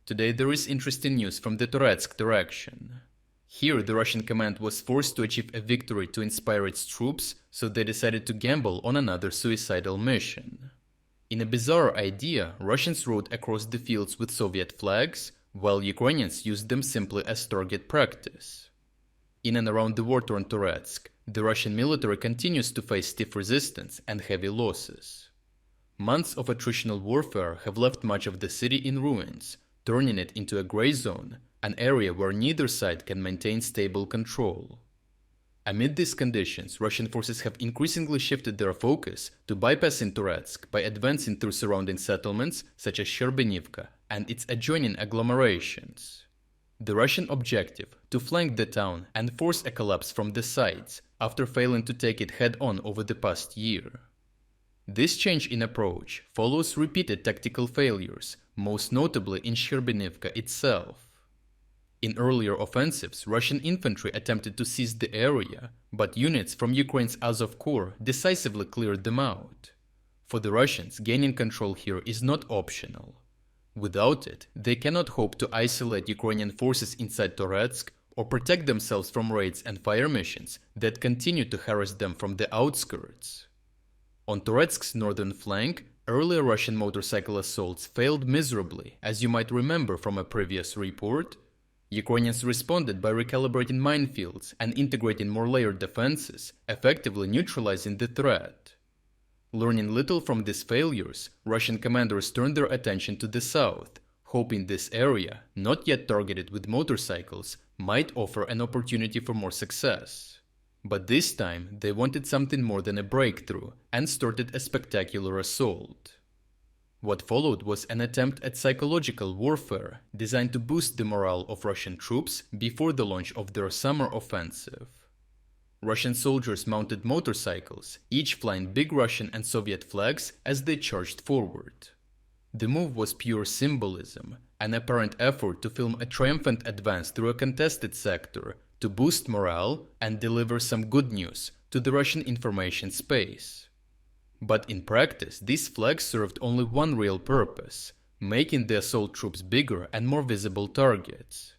Today there is interesting news from the Toretsk direction. Here the Russian command was forced to achieve a victory to inspire its troops, so they decided to gamble on another suicidal mission. In a bizarre idea, Russians rode across the fields with Soviet flags, while Ukrainians used them simply as target practice. In and around the war-torn Toretsk, the Russian military continues to face stiff resistance and heavy losses. Months of attritional warfare have left much of the city in ruins, turning it into a gray zone, an area where neither side can maintain stable control. Amid these conditions, Russian forces have increasingly shifted their focus to bypassing Toretsk by advancing through surrounding settlements such as Shcherbynivka and its adjoining agglomerations. The Russian objective, to flank the town and force a collapse from the sides after failing to take it head-on over the past year. This change in approach follows repeated tactical failures, most notably in Shcherbynivka itself. In earlier offensives, Russian infantry attempted to seize the area, but units from Ukraine's Azov Corps decisively cleared them out. For the Russians, gaining control here is not optional. Without it, they cannot hope to isolate Ukrainian forces inside Toretsk or protect themselves from raids and fire missions that continue to harass them from the outskirts. On Toretsk's northern flank, earlier Russian motorcycle assaults failed miserably, as you might remember from a previous report. Ukrainians responded by recalibrating minefields and integrating more layered defenses, effectively neutralizing the threat. Learning little from these failures, Russian commanders turned their attention to the south, hoping this area, not yet targeted with motorcycles, might offer an opportunity for more success. But this time, they wanted something more than a breakthrough and started a spectacular assault. What followed was an attempt at psychological warfare designed to boost the morale of Russian troops before the launch of their summer offensive. Russian soldiers mounted motorcycles, each flying big Russian and Soviet flags as they charged forward. The move was pure symbolism, an apparent effort to film a triumphant advance through a contested sector to boost morale and deliver some good news to the Russian information space. But in practice, these flags served only one real purpose, making the assault troops bigger and more visible targets.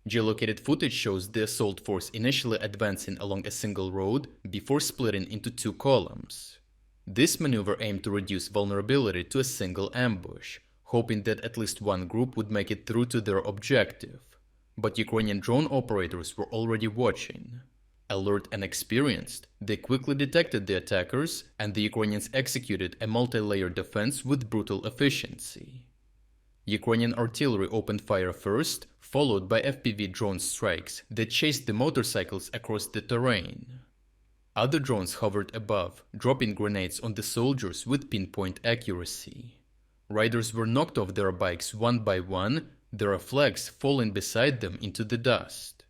Geolocated footage shows the assault force initially advancing along a single road before splitting into two columns. This maneuver aimed to reduce vulnerability to a single ambush, hoping that at least one group would make it through to their objective. But Ukrainian drone operators were already watching. Alert and experienced, they quickly detected the attackers, and the Ukrainians executed a multi-layered defense with brutal efficiency. Ukrainian artillery opened fire first, followed by FPV drone strikes that chased the motorcycles across the terrain. Other drones hovered above, dropping grenades on the soldiers with pinpoint accuracy. Riders were knocked off their bikes one by one, their flags falling beside them into the dust.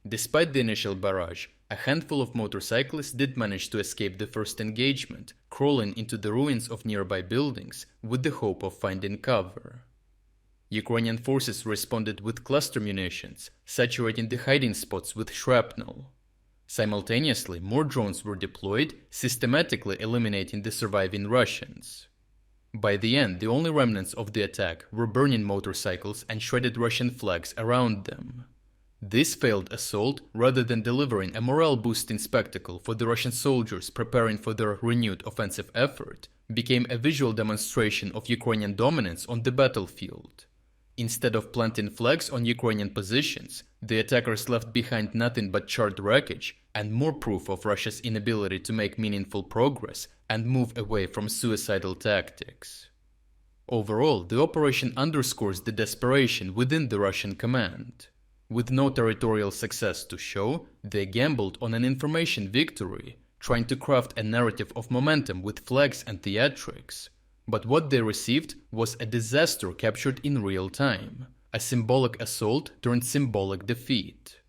Despite the initial barrage, a handful of motorcyclists did manage to escape the first engagement, crawling into the ruins of nearby buildings with the hope of finding cover. Ukrainian forces responded with cluster munitions, saturating the hiding spots with shrapnel. Simultaneously, more drones were deployed, systematically eliminating the surviving Russians. By the end, the only remnants of the attack were burning motorcycles and shredded Russian flags around them. This failed assault, rather than delivering a morale-boosting spectacle for the Russian soldiers preparing for their renewed offensive effort, became a visual demonstration of Ukrainian dominance on the battlefield. Instead of planting flags on Ukrainian positions, the attackers left behind nothing but charred wreckage and more proof of Russia's inability to make meaningful progress and move away from suicidal tactics. Overall, the operation underscores the desperation within the Russian command. With no territorial success to show, they gambled on an information victory, trying to craft a narrative of momentum with flags and theatrics. But what they received was a disaster captured in real time, a symbolic assault turned symbolic defeat.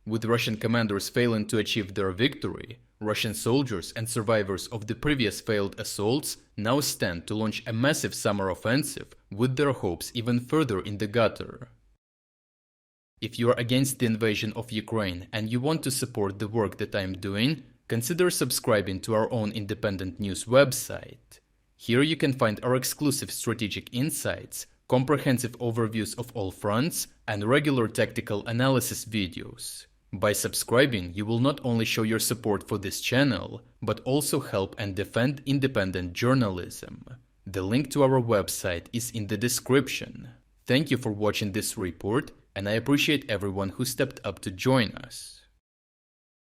With Russian commanders failing to achieve their victory, Russian soldiers and survivors of the previous failed assaults now stand to launch a massive summer offensive with their hopes even further in the gutter. If you are against the invasion of Ukraine and you want to support the work that I am doing, consider subscribing to our own independent news website. Here you can find our exclusive strategic insights, comprehensive overviews of all fronts, and regular tactical analysis videos. By subscribing, you will not only show your support for this channel, but also help and defend independent journalism. The link to our website is in the description. Thank you for watching this report, and I appreciate everyone who stepped up to join us.